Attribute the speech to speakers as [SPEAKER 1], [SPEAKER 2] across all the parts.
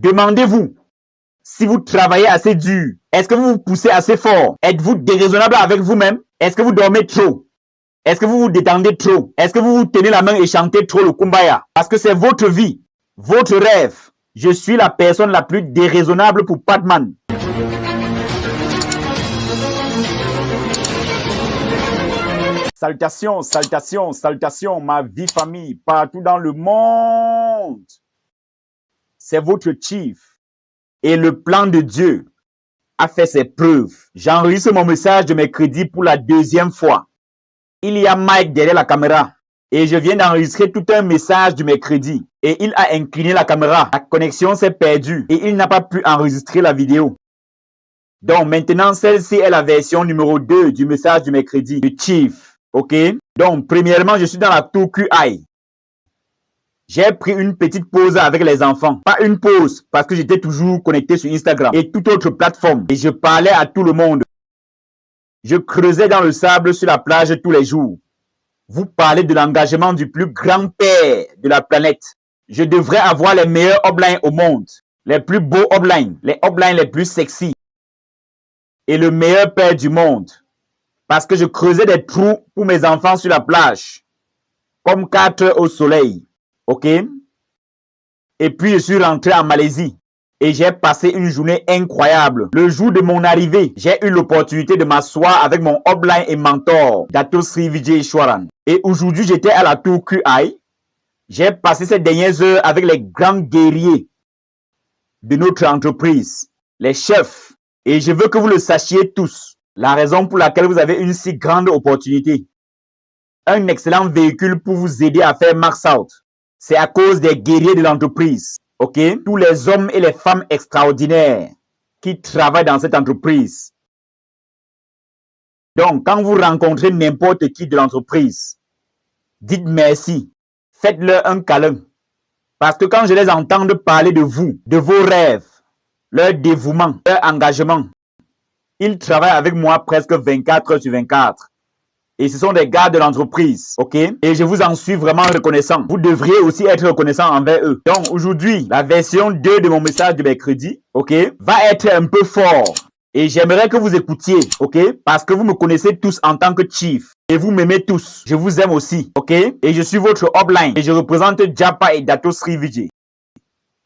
[SPEAKER 1] Demandez-vous si vous travaillez assez dur. Est-ce que vous vous poussez assez fort? Êtes-vous déraisonnable avec vous-même? Est-ce que vous dormez trop? Est-ce que vous vous détendez trop? Est-ce que vous vous tenez la main et chantez trop le kumbaya? Parce que c'est votre vie, votre rêve. Je suis la personne la plus déraisonnable pour Padman. Salutations, salutations, salutations, ma vie famille, partout dans le monde. C'est votre chief. Et le plan de Dieu a fait ses preuves. J'enregistre mon message de mercredi pour la deuxième fois. Il y a Mike derrière la caméra. Et je viens d'enregistrer tout un message du mercredi. Et il a incliné la caméra. La connexion s'est perdue. Et il n'a pas pu enregistrer la vidéo. Donc maintenant, celle-ci est la version numéro 2 du message du mercredi du Chief. Ok? Donc, premièrement, je suis dans la tour QI. J'ai pris une petite pause avec les enfants. Pas une pause, parce que j'étais toujours connecté sur Instagram et toute autre plateforme. Et je parlais à tout le monde. Je creusais dans le sable sur la plage tous les jours. Vous parlez de l'engagement du plus grand père de la planète. Je devrais avoir les meilleurs uplines au monde. Les plus beaux uplines. Les uplines les plus sexy. Et le meilleur père du monde. Parce que je creusais des trous pour mes enfants sur la plage. Comme 4 heures au soleil. Ok? Et puis je suis rentré en Malaisie. Et j'ai passé une journée incroyable. Le jour de mon arrivée, j'ai eu l'opportunité de m'asseoir avec mon upline et mentor, Dato Sri Vijayeshwaran. Et aujourd'hui, j'étais à la tour QI. J'ai passé ces dernières heures avec les grands guerriers de notre entreprise, les chefs. Et je veux que vous le sachiez tous. La raison pour laquelle vous avez une si grande opportunité. Un excellent véhicule pour vous aider à faire max out. C'est à cause des guerriers de l'entreprise. Ok? Tous les hommes et les femmes extraordinaires qui travaillent dans cette entreprise. Donc, quand vous rencontrez n'importe qui de l'entreprise, dites merci. Faites-leur un câlin. Parce que quand je les entends parler de vous, de vos rêves, leur dévouement, leur engagement, ils travaillent avec moi presque 24 heures sur 24. Et ce sont des gars de l'entreprise, ok? Et je vous en suis vraiment reconnaissant. Vous devriez aussi être reconnaissant envers eux. Donc aujourd'hui, la version 2 de mon message de mercredi, ok, va être un peu fort. Et j'aimerais que vous écoutiez, ok? Parce que vous me connaissez tous en tant que chief. Et vous m'aimez tous. Je vous aime aussi, ok? Et je suis votre upline. Et je représente Japa et Dato Sri Vijay.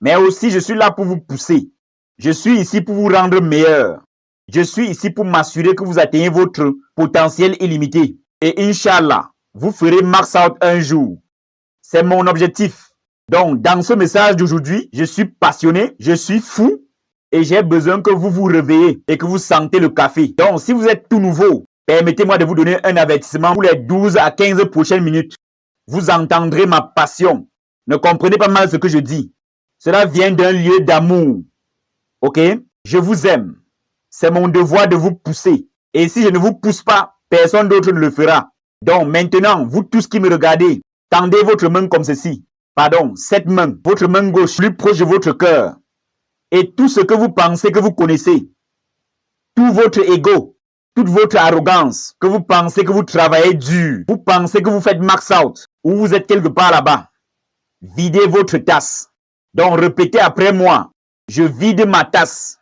[SPEAKER 1] Mais aussi, je suis là pour vous pousser. Je suis ici pour vous rendre meilleur. Je suis ici pour m'assurer que vous atteignez votre potentiel illimité. Et Inch'Allah, vous ferez max out un jour. C'est mon objectif. Donc, dans ce message d'aujourd'hui, je suis passionné, je suis fou et j'ai besoin que vous vous réveillez et que vous sentez le café. Donc, si vous êtes tout nouveau, permettez-moi de vous donner un avertissement pour les 12 à 15 prochaines minutes. Vous entendrez ma passion. Ne comprenez pas mal ce que je dis. Cela vient d'un lieu d'amour. Ok? Je vous aime. C'est mon devoir de vous pousser. Et si je ne vous pousse pas, personne d'autre ne le fera. Donc maintenant, vous tous qui me regardez, tendez votre main comme ceci. Pardon, cette main, votre main gauche, plus proche de votre cœur. Et tout ce que vous pensez que vous connaissez, tout votre ego, toute votre arrogance, que vous pensez que vous travaillez dur, vous pensez que vous faites max out, ou vous êtes quelque part là-bas, videz votre tasse. Donc répétez après moi, je vide ma tasse.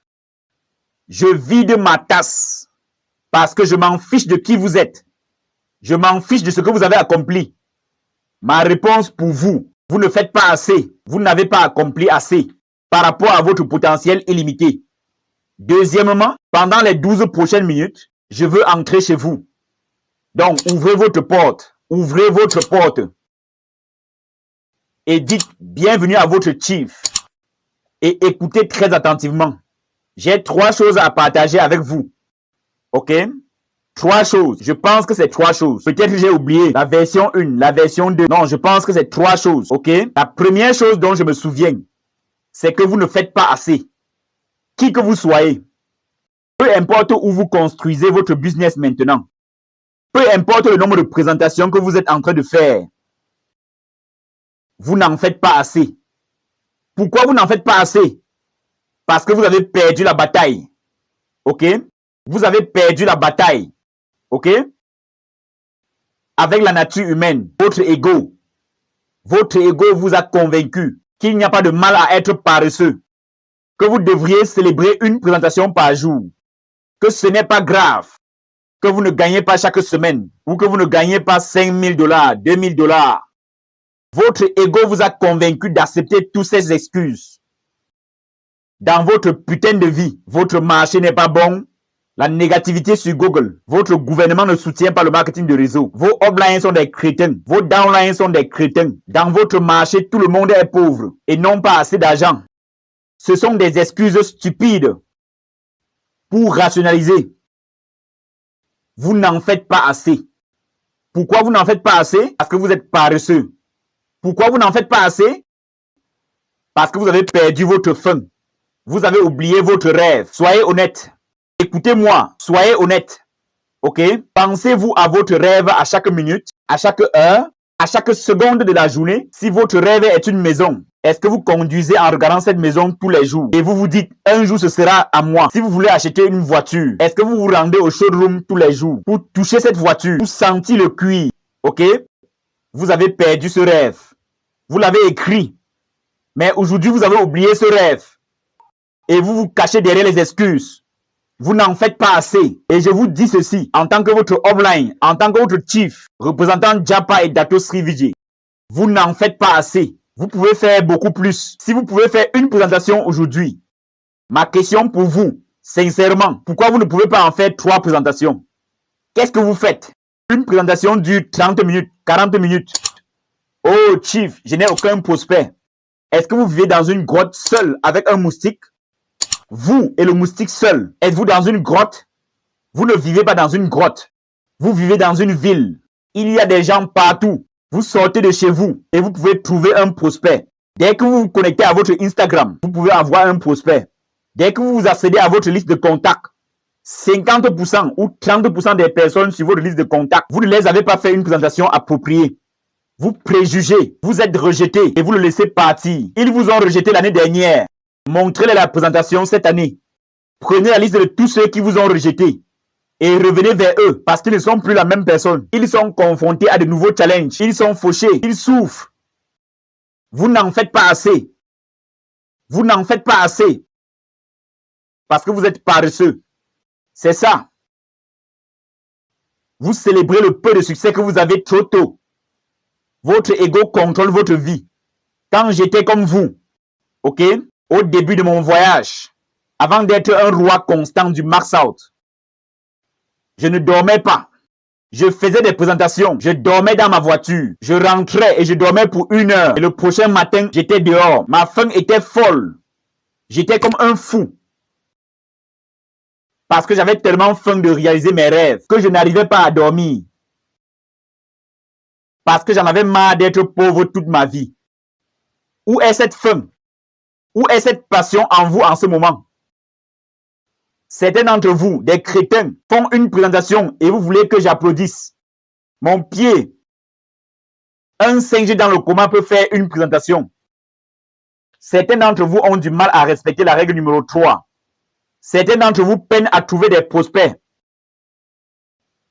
[SPEAKER 1] Je vide ma tasse parce que je m'en fiche de qui vous êtes. Je m'en fiche de ce que vous avez accompli. Ma réponse pour vous, vous ne faites pas assez. Vous n'avez pas accompli assez par rapport à votre potentiel illimité. Deuxièmement, pendant les 12 prochaines minutes, je veux entrer chez vous. Donc, ouvrez votre porte. Ouvrez votre porte. Et dites bienvenue à votre chief. Et écoutez très attentivement. J'ai 3 choses à partager avec vous. Ok? 3 choses. Je pense que c'est 3 choses. Peut-être que j'ai oublié la version 1, la version 2. Non, je pense que c'est 3 choses. Ok? La première chose dont je me souviens, c'est que vous ne faites pas assez. Qui que vous soyez. Peu importe où vous construisez votre business maintenant. Peu importe le nombre de présentations que vous êtes en train de faire. Vous n'en faites pas assez. Pourquoi vous n'en faites pas assez? Parce que vous avez perdu la bataille. Ok? Vous avez perdu la bataille. Ok? Avec la nature humaine, votre ego. Votre ego vous a convaincu qu'il n'y a pas de mal à être paresseux. que vous devriez célébrer une présentation par jour, que ce n'est pas grave, que vous ne gagnez pas chaque semaine ou que vous ne gagnez pas 5 000 $, 2 000 $. Votre ego vous a convaincu d'accepter toutes ces excuses. Dans votre putain de vie, votre marché n'est pas bon, la négativité sur Google, votre gouvernement ne soutient pas le marketing de réseau, vos uplines sont des crétins, vos downlines sont des crétins. Dans votre marché, tout le monde est pauvre et non pas assez d'argent. Ce sont des excuses stupides pour rationaliser. Vous n'en faites pas assez. Pourquoi vous n'en faites pas assez? Parce que vous êtes paresseux. Pourquoi vous n'en faites pas assez? Parce que vous avez perdu votre faim. Vous avez oublié votre rêve. Soyez honnête. Écoutez-moi, soyez honnête. Ok? Pensez-vous à votre rêve à chaque minute, à chaque heure, à chaque seconde de la journée? Si votre rêve est une maison, est-ce que vous conduisez en regardant cette maison tous les jours? Et vous vous dites, un jour ce sera à moi. Si vous voulez acheter une voiture, est-ce que vous vous rendez au showroom tous les jours pour toucher cette voiture, pour sentir le cuir? Ok? Vous avez perdu ce rêve. Vous l'avez écrit. Mais aujourd'hui, vous avez oublié ce rêve. Et vous vous cachez derrière les excuses. Vous n'en faites pas assez. Et je vous dis ceci, en tant que votre upline, en tant que votre chief, représentant Japa et Dato Sri Vijay, vous n'en faites pas assez. Vous pouvez faire beaucoup plus. Si vous pouvez faire une présentation aujourd'hui, ma question pour vous, sincèrement, pourquoi vous ne pouvez pas en faire 3 présentations? Qu'est-ce que vous faites? Une présentation dure 30 minutes, 40 minutes. Oh, chief, je n'ai aucun prospect. Est-ce que vous vivez dans une grotte seul avec un moustique? Vous et le moustique seul, êtes-vous dans une grotte? Vous ne vivez pas dans une grotte. Vous vivez dans une ville. Il y a des gens partout. Vous sortez de chez vous et vous pouvez trouver un prospect. Dès que vous vous connectez à votre Instagram, vous pouvez avoir un prospect. Dès que vous vous accédez à votre liste de contacts, 50% ou 30% des personnes sur votre liste de contacts, vous ne les avez pas fait une présentation appropriée. Vous préjugez, vous êtes rejeté et vous le laissez partir. Ils vous ont rejeté l'année dernière. Montrez-les la présentation cette année. Prenez la liste de tous ceux qui vous ont rejeté et revenez vers eux parce qu'ils ne sont plus la même personne. Ils sont confrontés à de nouveaux challenges. Ils sont fauchés. Ils souffrent. Vous n'en faites pas assez. Vous n'en faites pas assez parce que vous êtes paresseux. C'est ça. Vous célébrez le peu de succès que vous avez trop tôt. Votre ego contrôle votre vie. Quand j'étais comme vous, ok? Au début de mon voyage, avant d'être un roi constant du max out, je ne dormais pas. Je faisais des présentations. Je dormais dans ma voiture. Je rentrais et je dormais pour 1 heure. Et le prochain matin, j'étais dehors. Ma faim était folle. J'étais comme un fou. Parce que j'avais tellement faim de réaliser mes rêves que je n'arrivais pas à dormir. Parce que j'en avais marre d'être pauvre toute ma vie. Où est cette faim? Où est cette passion en vous en ce moment? Certains d'entre vous, des crétins, font une présentation et vous voulez que j'applaudisse. Mon pied. Un singe dans le coma peut faire une présentation. Certains d'entre vous ont du mal à respecter la règle numéro 3. Certains d'entre vous peinent à trouver des prospects.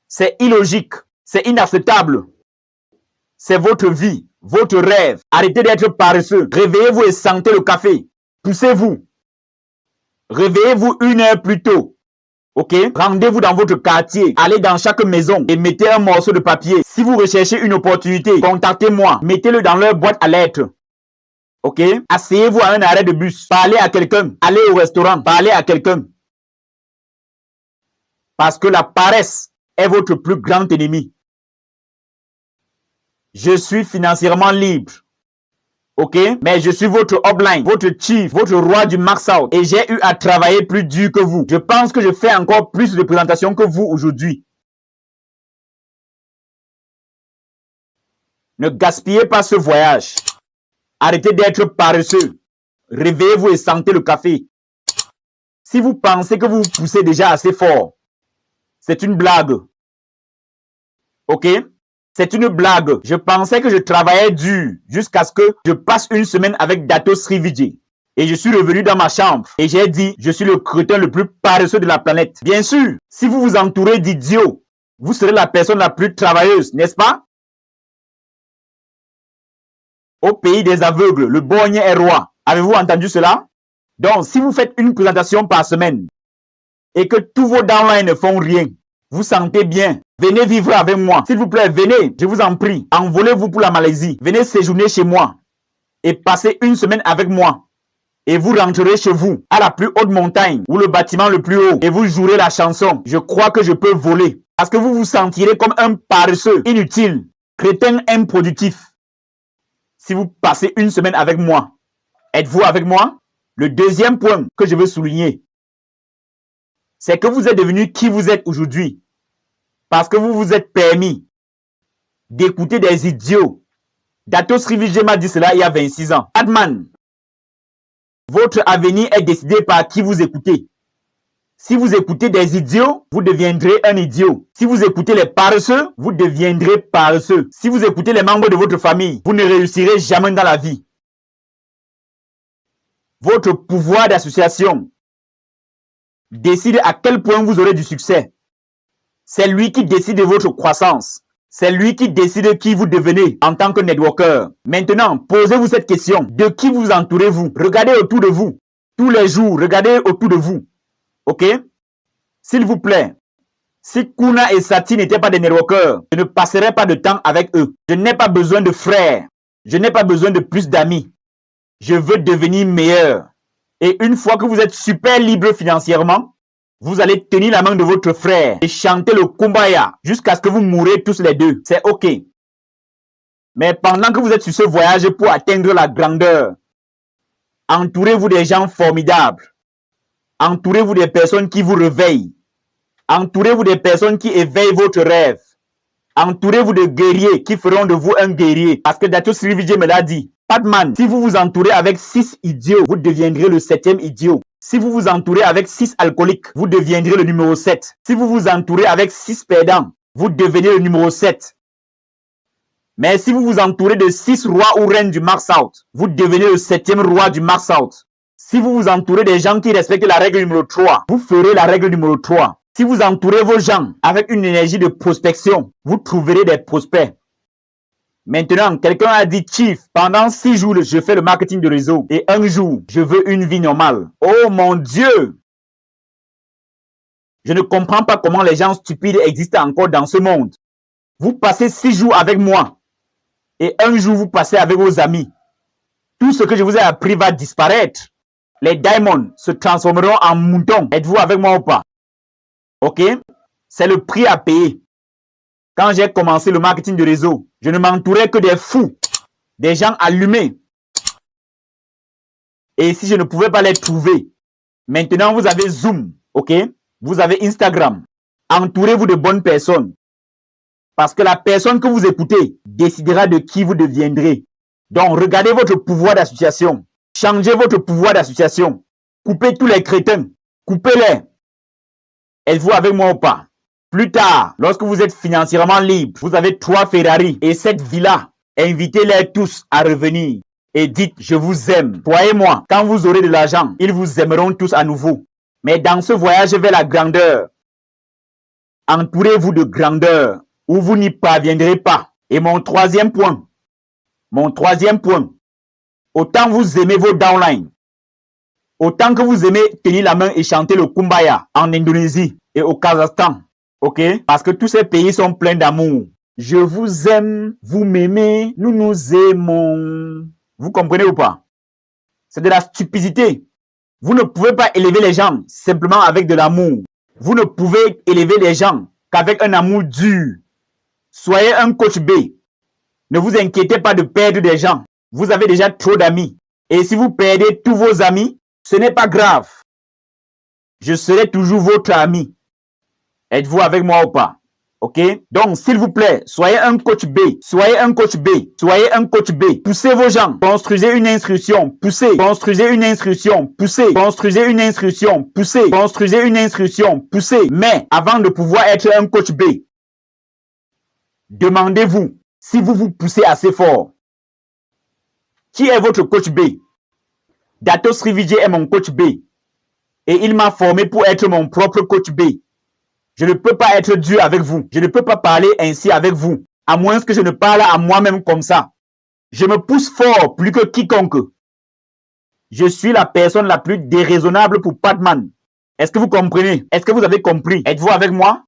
[SPEAKER 1] C'est illogique. C'est inacceptable. C'est votre vie, votre rêve. Arrêtez d'être paresseux. Réveillez-vous et sentez le café. Poussez-vous. Réveillez-vous 1 heure plus tôt. Ok? Rendez-vous dans votre quartier. Allez dans chaque maison et mettez un morceau de papier. Si vous recherchez une opportunité, contactez-moi. Mettez-le dans leur boîte à lettres. Ok? Asseyez-vous à un arrêt de bus. Parlez à quelqu'un. Allez au restaurant. Parlez à quelqu'un. Parce que la paresse est votre plus grand ennemi. Je suis financièrement libre. Ok? Mais je suis votre upline, votre chief, votre roi du max out. Et j'ai eu à travailler plus dur que vous. Je pense que je fais encore plus de présentations que vous aujourd'hui. Ne gaspillez pas ce voyage. Arrêtez d'être paresseux. Réveillez-vous et sentez le café. Si vous pensez que vous vous poussez déjà assez fort, c'est une blague. Ok? C'est une blague. Je pensais que je travaillais dur jusqu'à ce que je passe 1 semaine avec Dato Sri Vijay. Et je suis revenu dans ma chambre et j'ai dit, je suis le crétin le plus paresseux de la planète. Bien sûr, si vous vous entourez d'idiots, vous serez la personne la plus travailleuse, n'est-ce pas? Au pays des aveugles, le borgne est roi. Avez-vous entendu cela? Donc, si vous faites une présentation par semaine et que tous vos downlines ne font rien, vous sentez bien, venez vivre avec moi. S'il vous plaît, venez, je vous en prie. Envolez-vous pour la Malaisie. Venez séjourner chez moi et passez une semaine avec moi. Et vous rentrerez chez vous, à la plus haute montagne, ou le bâtiment le plus haut, et vous jouerez la chanson « Je crois que je peux voler ». Parce que vous vous sentirez comme un paresseux, inutile, crétin improductif. Si vous passez une semaine avec moi, êtes-vous avec moi? Le deuxième point que je veux souligner, c'est que vous êtes devenu qui vous êtes aujourd'hui. Parce que vous vous êtes permis d'écouter des idiots. Dato Sri Vijay m'a dit cela il y a 26 ans. Batman, votre avenir est décidé par qui vous écoutez. Si vous écoutez des idiots, vous deviendrez un idiot. Si vous écoutez les paresseux, vous deviendrez paresseux. Si vous écoutez les membres de votre famille, vous ne réussirez jamais dans la vie. Votre pouvoir d'association décide à quel point vous aurez du succès. C'est lui qui décide de votre croissance. C'est lui qui décide qui vous devenez en tant que networker. Maintenant, posez-vous cette question. De qui vous entourez-vous? Regardez autour de vous. Tous les jours, regardez autour de vous. Ok? S'il vous plaît, si Kuna et Sati n'étaient pas des networkers, je ne passerais pas de temps avec eux. Je n'ai pas besoin de frères. Je n'ai pas besoin de plus d'amis. Je veux devenir meilleur. Et une fois que vous êtes super libre financièrement, vous allez tenir la main de votre frère et chanter le Kumbaya jusqu'à ce que vous mourrez tous les deux. C'est ok. Mais pendant que vous êtes sur ce voyage pour atteindre la grandeur, entourez-vous des gens formidables. Entourez-vous des personnes qui vous réveillent. Entourez-vous des personnes qui éveillent votre rêve. Entourez-vous de guerriers qui feront de vous un guerrier. Parce que Dato Sri Vijay me l'a dit. Padman, si vous vous entourez avec 6 idiots, vous deviendrez le 7e idiot. Si vous vous entourez avec 6 alcooliques, vous deviendrez le numéro 7. Si vous vous entourez avec 6 perdants, vous devenez le numéro 7. Mais si vous vous entourez de 6 rois ou reines du Max Out, vous devenez le 7e roi du Max Out. Si vous vous entourez des gens qui respectent la règle numéro 3, vous ferez la règle numéro 3. Si vous entourez vos gens avec une énergie de prospection, vous trouverez des prospects. Maintenant, quelqu'un a dit, Chief, pendant 6 jours, je fais le marketing de réseau et un jour, je veux une vie normale. Oh mon Dieu! Je ne comprends pas comment les gens stupides existent encore dans ce monde. Vous passez 6 jours avec moi et un jour, vous passez avec vos amis. Tout ce que je vous ai appris va disparaître. Les diamonds se transformeront en moutons. Êtes-vous avec moi ou pas? Ok? C'est le prix à payer. Quand j'ai commencé le marketing de réseau, je ne m'entourais que des fous, des gens allumés. Et si je ne pouvais pas les trouver, maintenant vous avez Zoom, ok? Vous avez Instagram. Entourez-vous de bonnes personnes. Parce que la personne que vous écoutez décidera de qui vous deviendrez. Donc, regardez votre pouvoir d'association. Changez votre pouvoir d'association. Coupez tous les crétins. Coupez-les. Êtes-vous avec moi ou pas? Plus tard, lorsque vous êtes financièrement libre, vous avez 3 Ferrari et 7 villas. Invitez-les tous à revenir et dites « Je vous aime ». Croyez-moi, quand vous aurez de l'argent, ils vous aimeront tous à nouveau. Mais dans ce voyage vers la grandeur, entourez-vous de grandeur ou vous n'y parviendrez pas. Et mon troisième point, autant vous aimez vos downlines, autant que vous aimez tenir la main et chanter le Kumbaya en Indonésie et au Kazakhstan. Ok? Parce que tous ces pays sont pleins d'amour. Je vous aime, vous m'aimez, nous nous aimons. Vous comprenez ou pas? C'est de la stupidité. Vous ne pouvez pas élever les gens simplement avec de l'amour. Vous ne pouvez élever les gens qu'avec un amour dur. Soyez un coach B. Ne vous inquiétez pas de perdre des gens. Vous avez déjà trop d'amis. Et si vous perdez tous vos amis, ce n'est pas grave. Je serai toujours votre ami. Êtes-vous avec moi ou pas? Ok? Donc, s'il vous plaît, soyez un coach B. Soyez un coach B. Soyez un coach B. Poussez vos gens. Construisez une instruction. Poussez. Construisez une instruction. Poussez. Construisez une instruction. Poussez. Construisez une instruction. Poussez. Mais, avant de pouvoir être un coach B, demandez-vous si vous vous poussez assez fort. Qui est votre coach B? Dato Sri Vijay est mon coach B. Et il m'a formé pour être mon propre coach B. Je ne peux pas être dur avec vous. Je ne peux pas parler ainsi avec vous. À moins que je ne parle à moi-même comme ça. Je me pousse fort plus que quiconque. Je suis la personne la plus déraisonnable pour Padman. Est-ce que vous comprenez? Est-ce que vous avez compris? Êtes-vous avec moi?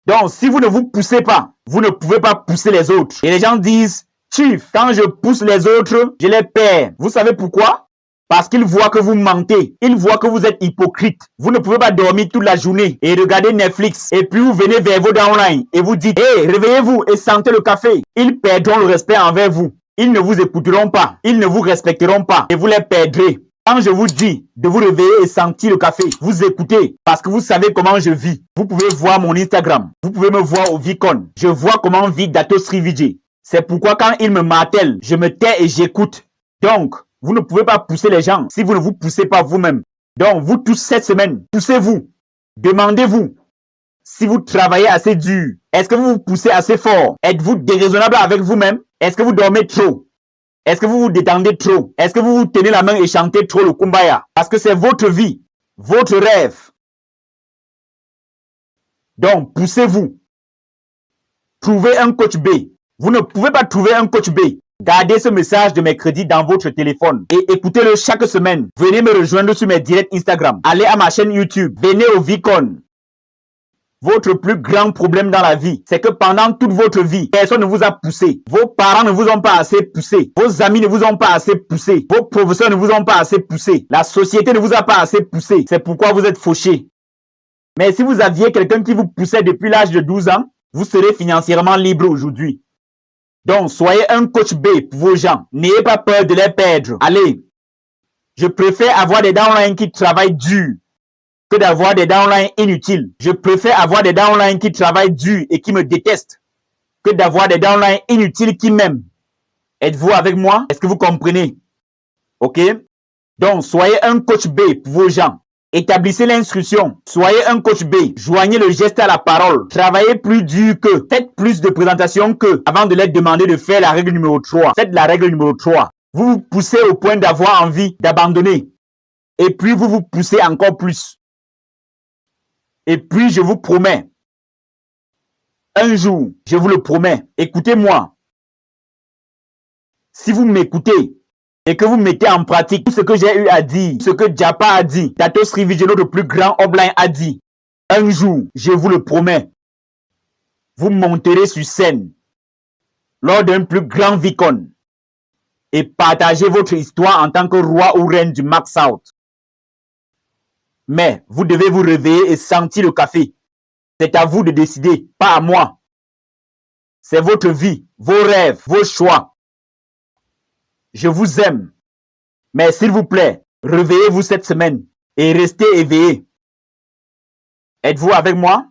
[SPEAKER 1] Donc, si vous ne vous poussez pas, vous ne pouvez pas pousser les autres. Et les gens disent, Chief, quand je pousse les autres, je les perds. Vous savez pourquoi? Parce qu'ils voient que vous mentez. Ils voient que vous êtes hypocrite. Vous ne pouvez pas dormir toute la journée et regarder Netflix. Et puis vous venez vers vos downlines et vous dites, hey, réveillez-vous et sentez le café. Ils perdront le respect envers vous. Ils ne vous écouteront pas. Ils ne vous respecteront pas. Et vous les perdrez. Quand je vous dis de vous réveiller et sentir le café, vous écoutez parce que vous savez comment je vis. Vous pouvez voir mon Instagram. Vous pouvez me voir au Vicon. Je vois comment vit Dato-Sri Vijay. C'est pourquoi quand il me martèle, je me tais et j'écoute. Donc, vous ne pouvez pas pousser les gens si vous ne vous poussez pas vous-même. Donc, vous tous cette semaine, poussez-vous. Demandez-vous si vous travaillez assez dur. Est-ce que vous vous poussez assez fort? Êtes-vous déraisonnable avec vous-même? Est-ce que vous dormez trop? Est-ce que vous vous détendez trop? Est-ce que vous vous tenez la main et chantez trop le kumbaya? Parce que c'est votre vie, votre rêve. Donc, poussez-vous. Trouvez un coach B. Vous ne pouvez pas trouver un coach B. Gardez ce message de mercredi dans votre téléphone et écoutez-le chaque semaine. Venez me rejoindre sur mes directs Instagram. Allez à ma chaîne YouTube. Venez au Vicon. Votre plus grand problème dans la vie, c'est que pendant toute votre vie, personne ne vous a poussé. Vos parents ne vous ont pas assez poussé. Vos amis ne vous ont pas assez poussé. Vos professeurs ne vous ont pas assez poussé. La société ne vous a pas assez poussé. C'est pourquoi vous êtes fauché. Mais si vous aviez quelqu'un qui vous poussait depuis l'âge de 12 ans, vous serez financièrement libre aujourd'hui. Donc, soyez un coach B pour vos gens. N'ayez pas peur de les perdre. Allez, je préfère avoir des downlines qui travaillent dur que d'avoir des downlines inutiles. Je préfère avoir des downlines qui travaillent dur et qui me détestent que d'avoir des downlines inutiles qui m'aiment. Êtes-vous avec moi? Est-ce que vous comprenez? Ok? Donc, soyez un coach B pour vos gens. Établissez l'instruction. Soyez un coach B. Joignez le geste à la parole. Travaillez plus dur que. Faites plus de présentations que. Avant de leur demander de faire la règle numéro 3. Faites la règle numéro 3. Vous vous poussez au point d'avoir envie d'abandonner. Et puis vous vous poussez encore plus. Et puis je vous promets. Un jour, je vous le promets. Écoutez-moi. Si vous m'écoutez, et que vous mettez en pratique tout ce que j'ai eu à dire, ce que Japa a dit, Dato-Sri Vijay, notre plus grand offline, a dit, un jour, je vous le promets, vous monterez sur scène lors d'un plus grand Vicon et partagez votre histoire en tant que roi ou reine du Max Out. Mais vous devez vous réveiller et sentir le café. C'est à vous de décider, pas à moi. C'est votre vie, vos rêves, vos choix. Je vous aime. Mais s'il vous plaît, réveillez-vous cette semaine et restez éveillés. Êtes-vous avec moi?